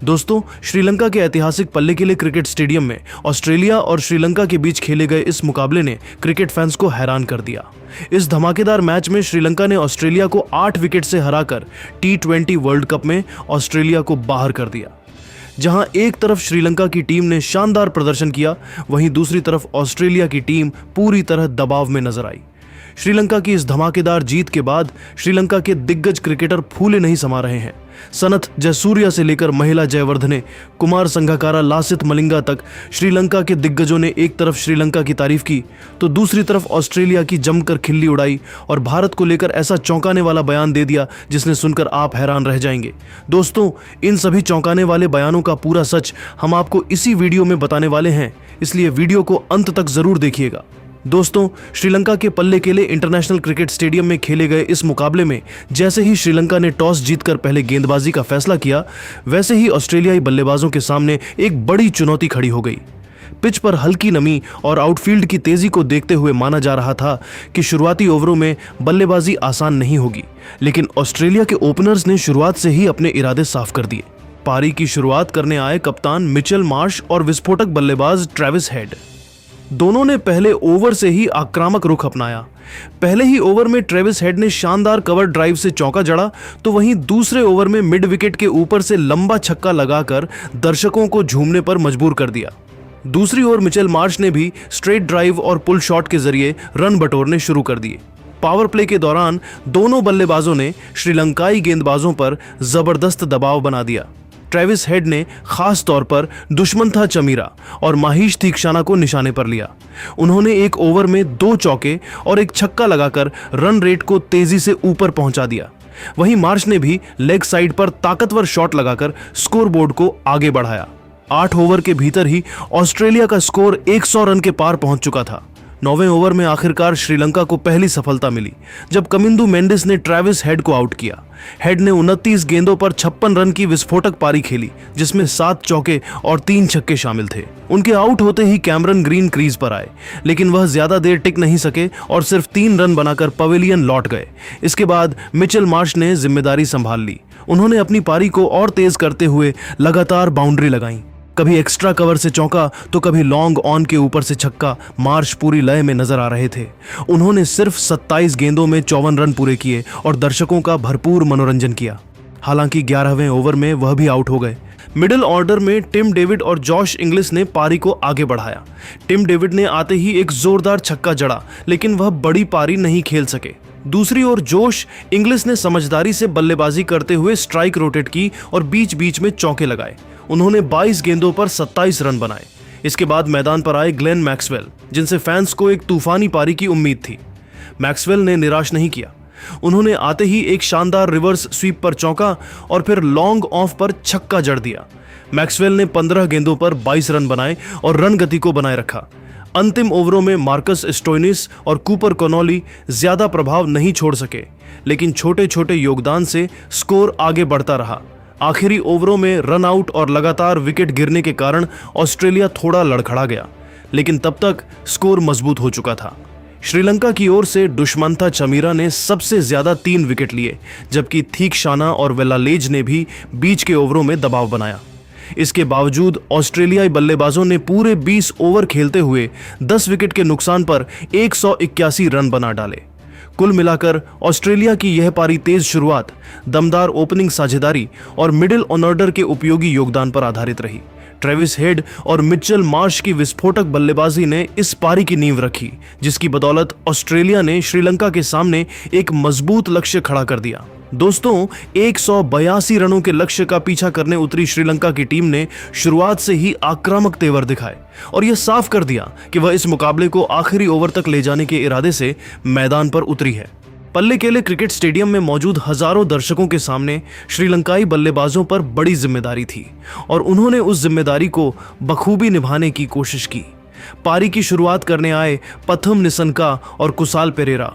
दोस्तों, श्रीलंका के ऐतिहासिक पल्लेकेले क्रिकेट स्टेडियम में ऑस्ट्रेलिया और श्रीलंका के बीच खेले गए इस मुकाबले ने क्रिकेट फैंस को हैरान कर दिया। इस धमाकेदार मैच में श्रीलंका ने ऑस्ट्रेलिया को 8 विकेट से हराकर T20 वर्ल्ड कप में ऑस्ट्रेलिया को बाहर कर दिया। जहां एक तरफ श्रीलंका की टीम ने शानदार प्रदर्शन किया, वहीं दूसरी तरफ ऑस्ट्रेलिया की टीम पूरी तरह दबाव में नजर आई। श्रीलंका की इस धमाकेदार जीत के बाद श्रीलंका के दिग्गज क्रिकेटर फूले नहीं समा रहे हैं। सनथ जयसूर्या से लेकर महिला जयवर्धने, कुमार संगकारा, लासिथ मलिंगा तक श्रीलंका के दिग्गजों ने एक तरफ श्रीलंका की तारीफ की तो दूसरी तरफ ऑस्ट्रेलिया की जमकर खिल्ली उड़ाई और भारत को लेकर ऐसा चौंकाने वाला बयान दे दिया जिसने सुनकर आप हैरान रह जाएंगे। दोस्तों, इन सभी चौंकाने वाले बयानों का पूरा सच हम आपको इसी वीडियो में बताने वाले हैं, इसलिए वीडियो को अंत तक जरूर देखिएगा। दोस्तों, श्रीलंका के पल्लेकेले इंटरनेशनल क्रिकेट स्टेडियम में खेले गए इस मुकाबले में जैसे ही श्रीलंका ने टॉस जीतकर पहले गेंदबाजी का फैसला किया, वैसे ही ऑस्ट्रेलियाई बल्लेबाजों के सामने एक बड़ी चुनौती खड़ी हो गई। पिच पर हल्की नमी और आउटफील्ड की तेजी को देखते हुए माना जा रहा था कि शुरुआती ओवरों में बल्लेबाजी आसान नहीं होगी, लेकिन ऑस्ट्रेलिया के ओपनर्स ने शुरुआत से ही अपने इरादे साफ कर दिए। पारी की शुरुआत करने आए कप्तान मिचेल मार्श और विस्फोटक बल्लेबाज ट्रेविस हेड। दोनों ने पहले ओवर से ही आक्रामक रुख अपनाया। पहले ही ओवर में ट्रेविस हेड ने शानदार कवर ड्राइव से चौका जड़ा, तो वहीं दूसरे ओवर में मिड विकेट के ऊपर से लंबा छक्का लगाकर दर्शकों को झूमने पर मजबूर कर दिया। दूसरी ओर मिचेल मार्श ने भी स्ट्रेट ड्राइव और पुल शॉट के जरिए रन बटोरने शुरू कर दिए। पावर प्ले के दौरान दोनों बल्लेबाजों ने श्रीलंकाई गेंदबाजों पर जबरदस्त दबाव बना दिया। ट्रेविस हेड ने खास तौर पर दुष्मंथा चमीरा और माहीश तीक्षाना को निशाने पर लिया। उन्होंने एक ओवर में 2 चौके और एक छक्का लगाकर रन रेट को तेजी से ऊपर पहुंचा दिया। वहीं मार्श ने भी लेग साइड पर ताकतवर शॉट लगाकर स्कोरबोर्ड को आगे बढ़ाया। 8 ओवर के भीतर ही ऑस्ट्रेलिया का स्कोर 100 रन के पार पहुंच चुका था। 9वें ओवर में आखिरकार श्रीलंका को पहली सफलता मिली जब कमिंदु मेंडिस ने ट्रेविस हेड को आउट किया। हेड ने 29 गेंदों पर 56 रन की विस्फोटक पारी खेली, जिसमें 7 चौके और 3 छक्के शामिल थे। उनके आउट होते ही कैमरन ग्रीन क्रीज पर आए, लेकिन वह ज्यादा देर टिक नहीं सके और सिर्फ 3 रन बनाकर पवेलियन लौट गए। इसके बाद मिचेल मार्श ने जिम्मेदारी संभाल ली। उन्होंने अपनी पारी को और तेज करते हुए लगातार बाउंड्री लगाई। कभी एक्स्ट्रा कवर से चौका तो कभी लॉन्ग ऑन के ऊपर से छक्का। मार्श पूरी लय में नजर आ रहे थे। उन्होंने सिर्फ 27 गेंदों में 54 रन पूरे किए और दर्शकों का भरपूर मनोरंजन किया। हालांकि 11वें ओवर में वह भी आउट हो गए। मिडिल ऑर्डर में टिम डेविड और जॉश इंग्लिस ने पारी को आगे बढ़ाया। टिम डेविड ने आते ही एक जोरदार छक्का जड़ा, लेकिन वह बड़ी पारी नहीं खेल सके। दूसरी ओर जोश इंग्लिस ने समझदारी से बल्लेबाजी करते हुए स्ट्राइक रोटेट की और बीच बीच में चौके लगाए। उन्होंने 22 गेंदों पर 27 रन बनाए। इसके बाद मैदान पर आए ग्लेन मैक्सवेल, जिनसे फैंस को एक तूफानी पारी की उम्मीद थी। मैक्सवेल ने निराश नहीं किया। उन्होंने आते ही एक शानदार रिवर्स स्वीप पर चौका और फिर लॉन्ग ऑफ पर छक्का जड़ दिया। मैक्सवेल ने 15 गेंदों पर 22 रन बनाए और रन गति को बनाए रखा। अंतिम ओवरों में मार्कस स्टोइनिस और कूपर कॉनोली ज्यादा प्रभाव नहीं छोड़ सके, लेकिन छोटे छोटे योगदान से स्कोर आगे बढ़ता रहा। आखिरी ओवरों में रन आउट और लगातार विकेट गिरने के कारण ऑस्ट्रेलिया थोड़ा लड़खड़ा गया, लेकिन तब तक स्कोर मजबूत हो चुका था। श्रीलंका की ओर से दुष्मंथा चमीरा ने सबसे ज्यादा 3 विकेट लिए, जबकि थीक्षाना और वेलालेज ने भी बीच के ओवरों में दबाव बनाया। इसके बावजूद ऑस्ट्रेलियाई बल्लेबाजों ने पूरे 20 ओवर खेलते हुए 10 विकेट के नुकसान पर 181 रन बना डाले। कुल मिलाकर ऑस्ट्रेलिया की यह पारी तेज शुरुआत, दमदार ओपनिंग साझेदारी और मिडिल ऑर्डर के उपयोगी योगदान पर आधारित रही। ट्रेविस हेड और मिचेल मार्श की विस्फोटक बल्लेबाजी ने इस पारी की नींव रखी, जिसकी बदौलत ऑस्ट्रेलिया ने श्रीलंका के सामने एक मजबूत लक्ष्य खड़ा कर दिया। दोस्तों, 182 रनों के लक्ष्य का पीछा करने उतरी श्रीलंका की टीम ने शुरुआत से ही आक्रामक तेवर दिखाए और यह साफ कर दिया कि वह इस मुकाबले को आखिरी ओवर तक ले जाने के इरादे से मैदान पर उतरी है। पल्लेकेले क्रिकेट स्टेडियम में मौजूद हजारों दर्शकों के सामने श्रीलंकाई बल्लेबाजों पर बड़ी जिम्मेदारी थी और उन्होंने उस जिम्मेदारी को बखूबी निभाने की कोशिश की। पारी की शुरुआत करने आए पथम निसनका और कुसाल पेरेरा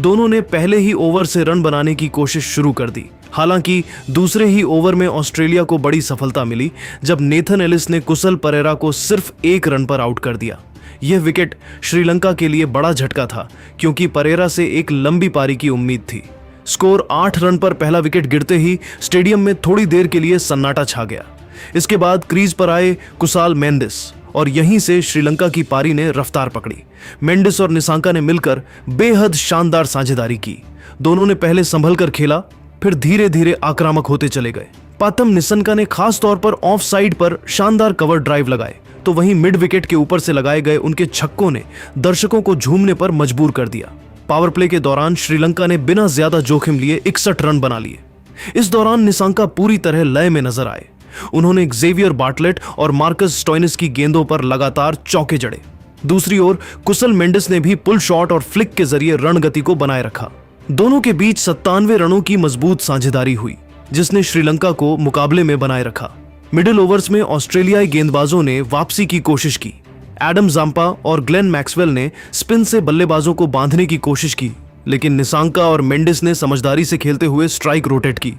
दोनों ने पहले ही ओवर से रन बनाने की कोशिश शुरू कर दी। हालांकि दूसरे ही ओवर में ऑस्ट्रेलिया को बड़ी सफलता मिली जब नेथन एलिस ने कुशल परेरा को सिर्फ 1 रन पर आउट कर दिया। यह विकेट श्रीलंका के लिए बड़ा झटका था, क्योंकि परेरा से एक लंबी पारी की उम्मीद थी। स्कोर 8 रन पर पहला विकेट गिरते ही स्टेडियम में थोड़ी देर के लिए सन्नाटा छा गया। इसके बाद क्रीज पर आए कुसाल मेंडिस और यहीं से श्रीलंका की पारी ने रफ्तार पकड़ी। मेंडिस और निसांका ने मिलकर बेहद शानदार साझेदारी की। दोनों ने पहले संभल कर खेला, फिर धीरे धीरे आक्रामक होते चले गए। पाथम निसंका ने खास तौर पर ऑफ साइड पर शानदार कवर ड्राइव लगाए, तो वहीं मिड विकेट के ऊपर से लगाए गए उनके छक्कों ने दर्शकों को झूमने पर मजबूर कर दिया। पावर प्ले के दौरान श्रीलंका ने बिना ज्यादा जोखिम लिए 61 रन बना लिए। इस दौरान निसांका पूरी तरह लय में नजर आए। उन्होंने जेवियर बार्टलेट और मार्कस स्टोइनिस की गेंदों पर लगातार चौके जड़े। दूसरी ओर कुशल मेंडिस ने भी पुल शॉट और फ्लिक के जरिए रणगति को बनाए रखा। दोनों के बीच 97 रनों की मजबूत साझेदारी हुई, जिसने श्रीलंका को मुकाबले में बनाए रखा। मिडिल ओवर्स में ऑस्ट्रेलियाई गेंदबाजों ने वापसी की कोशिश की। एडम जाम्पा और ग्लेन मैक्सवेल ने स्पिन से बल्लेबाजों को बांधने की कोशिश की, लेकिन निसांका और मेंडिस ने समझदारी से खेलते हुए स्ट्राइक रोटेट की।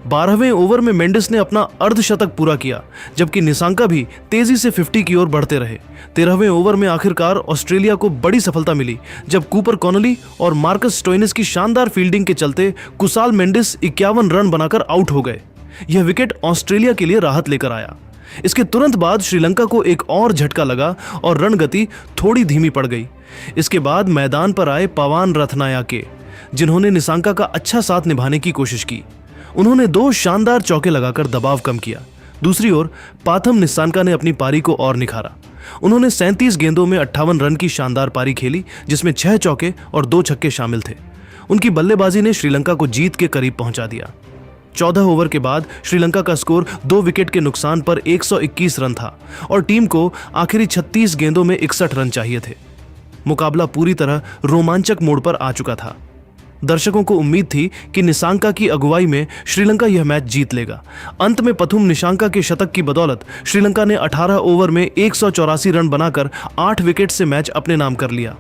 12वें ओवर में मेंडिस ने अपना अर्धशतक पूरा किया, जबकि निसांका भी तेजी से 50 की ओर बढ़ते रहे। 13वें ओवर में आखिरकार ऑस्ट्रेलिया को बड़ी सफलता मिली, जब कूपर कॉनली और मार्कस स्टोइनिस की शानदार फील्डिंग के चलते कुसाल मेंडिस 51 रन बनाकर आउट हो गए। यह विकेट ऑस्ट्रेलिया के लिए राहत लेकर आया। इसके तुरंत बाद श्रीलंका को एक और झटका लगा और रणगति थोड़ी धीमी पड़ गई। इसके बाद मैदान पर आए पवन रत्नायके, जिन्होंने निसांका का अच्छा साथ निभाने की कोशिश की। उन्होंने 2 शानदार चौके लगाकर दबाव कम किया। दूसरी ओर पाथम निसांका ने अपनी पारी को और निखारा। उन्होंने 37 गेंदों में 58 रन की शानदार पारी खेली, जिसमें 6 चौके और 2 छक्के शामिल थे। उनकी बल्लेबाजी ने श्रीलंका को जीत के करीब पहुंचा दिया। 14 ओवर के बाद श्रीलंका का स्कोर 2 विकेट के नुकसान पर 121 रन था और टीम को आखिरी 36 गेंदों में 61 रन चाहिए थे। मुकाबला पूरी तरह रोमांचक मोड़ पर आ चुका था। दर्शकों को उम्मीद थी कि निसांका की अगुवाई में श्रीलंका यह मैच जीत लेगा। अंत में पथुम निसांका के शतक की बदौलत श्रीलंका ने 18 ओवर में 184 रन बनाकर 8 विकेट से मैच अपने नाम कर लिया।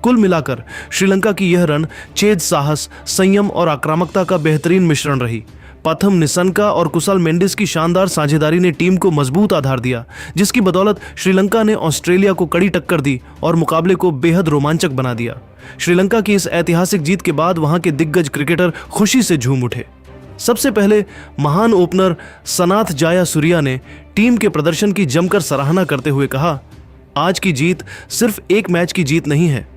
कुल मिलाकर श्रीलंका की यह रन चेज साहस, संयम और आक्रामकता का बेहतरीन मिश्रण रही। पाथम निसंका और कुशल मेंडिस की शानदार साझेदारी ने टीम को मजबूत आधार दिया, जिसकी बदौलत श्रीलंका ने ऑस्ट्रेलिया को कड़ी टक्कर दी और मुकाबले को बेहद रोमांचक बना दिया। श्रीलंका की इस ऐतिहासिक जीत के बाद वहां के दिग्गज क्रिकेटर खुशी से झूम उठे। सबसे पहले महान ओपनर सनाथ जायासूर्या ने टीम के प्रदर्शन की जमकर सराहना करते हुए कहा, आज की जीत सिर्फ एक मैच की जीत नहीं है,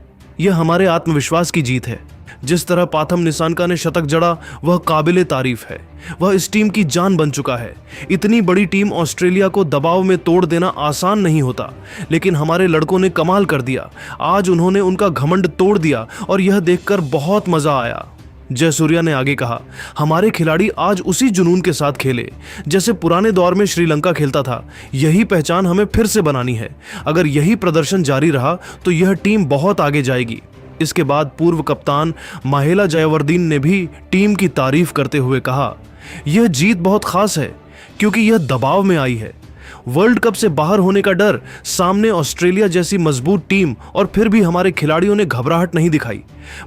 यह हमारे आत्मविश्वास की जीत है। जिस तरह पाथम निसांका ने शतक जड़ा वह काबिले तारीफ है। वह इस टीम की जान बन चुका है। इतनी बड़ी टीम ऑस्ट्रेलिया को दबाव में तोड़ देना आसान नहीं होता, लेकिन हमारे लड़कों ने कमाल कर दिया। आज उन्होंने उनका घमंड तोड़ दिया और यह देखकर बहुत मजा आया। जयसूर्या ने आगे कहा, हमारे खिलाड़ी आज उसी जुनून के साथ खेले जैसे पुराने दौर में श्रीलंका खेलता था। यही पहचान हमें फिर से बनानी है। अगर यही प्रदर्शन जारी रहा तो यह टीम बहुत आगे जाएगी। इसके बाद पूर्व कप्तान माहेला जयवर्धने ने भी टीम की तारीफ करते हुए कहा, यह जीत बहुत खास है क्योंकि यह दबाव में आई है। वर्ल्ड कप से बाहर होने का डर, सामने ऑस्ट्रेलिया जैसी मजबूत टीम, और फिर भी हमारे खिलाड़ियों ने घबराहट नहीं दिखाई।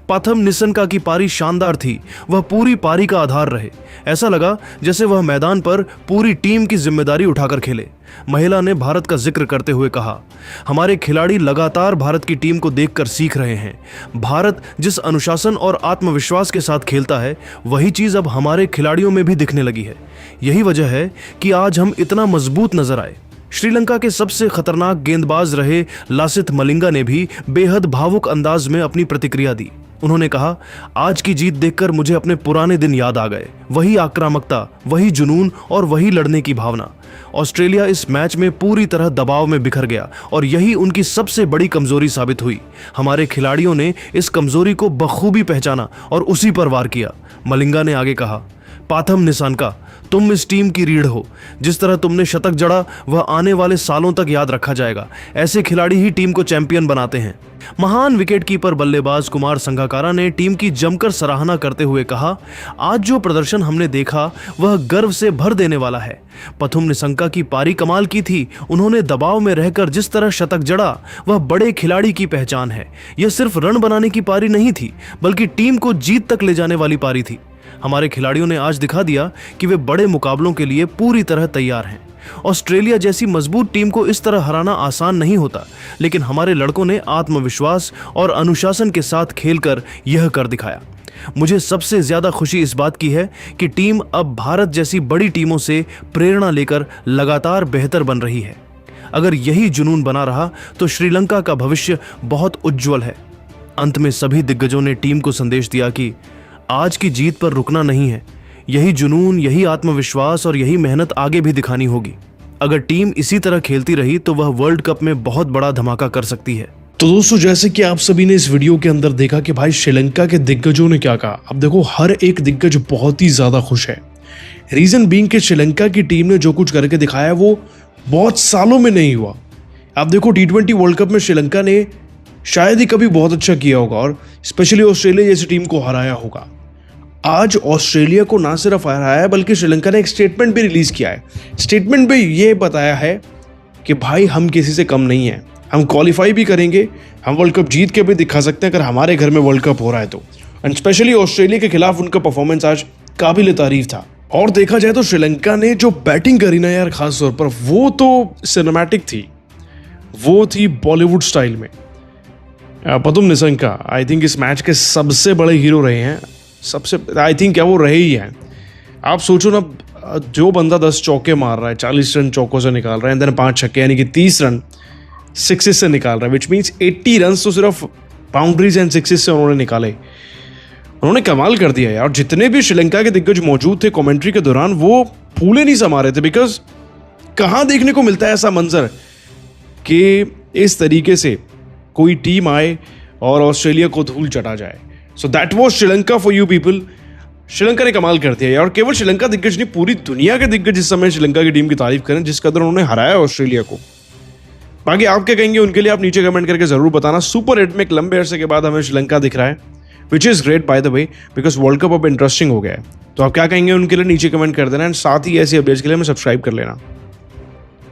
पाथम निसंका की पारी शानदार थी। वह पूरी पारी का आधार रहे। ऐसा लगा जैसे वह मैदान पर पूरी टीम की जिम्मेदारी उठाकर खेले। महिला ने भारत का जिक्र करते हुए कहा, हमारे खिलाड़ी लगातार भारत की टीम को देखकर सीख रहे हैं। भारत जिस अनुशासन और आत्मविश्वास के साथ खेलता है, वही चीज अब हमारे खिलाड़ियों में भी दिखने लगी है। यही वजह है कि आज हम इतना मजबूत नजर आए। श्रीलंका के सबसे खतरनाक गेंदबाज रहे लासिथ मलिंगा ने भी बेहद भावुक अंदाज में अपनी प्रतिक्रिया दी। उन्होंने कहा, आज की जीत देखकर मुझे अपने पुराने दिन याद आ गए। वही आक्रामकता, वही जुनून और वही लड़ने की भावना। ऑस्ट्रेलिया इस मैच में पूरी तरह दबाव में बिखर गया और यही उनकी सबसे बड़ी कमजोरी साबित हुई। हमारे खिलाड़ियों ने इस कमजोरी को बखूबी पहचाना और उसी पर वार किया। मलिंगा ने आगे कहा, पाथम निसांका, तुम इस टीम की रीढ़ हो। जिस तरह तुमने शतक जड़ा वह आने वाले सालों तक याद रखा जाएगा। ऐसे खिलाड़ी ही टीम को चैंपियन बनाते हैं। महान विकेटकीपर बल्लेबाज कुमार संगकारा ने टीम की जमकर सराहना करते हुए कहा, आज जो प्रदर्शन हमने देखा वह गर्व से भर देने वाला है। पथुम निसंका की पारी कमाल की थी। उन्होंने दबाव में रहकर जिस तरह शतक जड़ा वह बड़े खिलाड़ी की पहचान है। यह सिर्फ रन बनाने की पारी नहीं थी, बल्कि टीम को जीत तक ले जाने वाली पारी थी। हमारे खिलाड़ियों ने आज दिखा दिया कि वे बड़े मुकाबलों के लिए पूरी तरह तैयार हैं। ऑस्ट्रेलिया जैसी मजबूत टीम को इस तरह हराना आसान नहीं होता, लेकिन हमारे लड़कों ने आत्मविश्वास और अनुशासन के साथ खेलकर यह कर दिखाया। मुझे सबसे ज्यादा खुशी इस बात की है कि टीम अब भारत जैसी बड़ी टीमों से प्रेरणा लेकर लगातार बेहतर बन रही है। अगर यही जुनून बना रहा तो श्रीलंका का भविष्य बहुत उज्जवल है। अंत में सभी दिग्गजों ने टीम को संदेश दिया कि आज की जीत पर रुकना नहीं है, यही जुनून, यही आत्मविश्वास और यही मेहनत आगे भी दिखानी होगी। अगर टीम इसी तरह खेलती रही तो वह वर्ल्ड कप में बहुत बड़ा धमाका कर सकती है। तो दोस्तों, जैसे कि आप सभी ने इस वीडियो के अंदर देखा कि भाई श्रीलंका के दिग्गजों ने क्या कहा। अब देखो, हर एक दिग्गज बहुत ही ज्यादा खुश है। रीजन बीइंग कि श्रीलंका की टीम ने जो कुछ करके दिखाया वो बहुत सालों में नहीं हुआ। आप देखो, T20 वर्ल्ड कप में श्रीलंका ने शायद ही कभी बहुत अच्छा किया होगा और स्पेशली ऑस्ट्रेलिया जैसी टीम को हराया होगा। आज ऑस्ट्रेलिया को ना सिर्फ हराया है बल्कि श्रीलंका ने एक स्टेटमेंट भी रिलीज किया है। स्टेटमेंट में ये बताया है कि भाई हम किसी से कम नहीं है, हम क्वालिफाई भी करेंगे, हम वर्ल्ड कप जीत के भी दिखा सकते हैं अगर हमारे घर में वर्ल्ड कप हो रहा है तो। एंड स्पेशली ऑस्ट्रेलिया के खिलाफ उनका परफॉर्मेंस आज काबिल तारीफ था। और देखा जाए तो श्रीलंका ने जो बैटिंग करी ना यार, खास तौर पर वो तो सिनेमैटिक थी, वो थी बॉलीवुड स्टाइल में। पदुम निसंका आई थिंक इस मैच के सबसे बड़े हीरो रहे हैं। सबसे आई थिंक क्या वो रहे ही हैं। आप सोचो ना, जो बंदा 10 चौके मार रहा है, 40 रन चौकों से निकाल रहा है, देन 5 छक्के यानी कि 30 रन सिक्सेस से निकाल रहा है, विच मीन्स 80 रन तो सिर्फ बाउंड्रीज एंड सिक्सेस से उन्होंने निकाले। उन्होंने कमाल कर दिया यार। जितने भी श्रीलंका के दिग्गज मौजूद थे कमेंट्री के दौरान वो फूले नहीं समा रहे थे, बिकॉज कहाँ देखने को मिलता है ऐसा मंजर कि इस तरीके से कोई टीम आए और ऑस्ट्रेलिया को धूल चटा जाए। So that was Sri Lanka for you people. Sri Lanka ने कमाल कर दिया और केवल श्रीलंका दिग्गज नहीं, पूरी दुनिया के दिग्गज इस समय श्रीलंका की टीम की तारीफ करें जिस कदर उन्होंने हराया ऑस्ट्रेलिया को। बाकी आप क्या कहेंगे उनके लिए आप नीचे कमेंट करके जरूर बताना। सुपर 8 में एक लंबे अरसे के बाद हमें श्रीलंका दिख रहा है, which is great by the way, because world cup अब इंटरेस्टिंग हो गया है। तो आप क्या कहेंगे उनके लिए नीचे कमेंट कर देना एंड साथ ही ऐसी अपडेट्स के लिए हमें सब्सक्राइब कर लेना।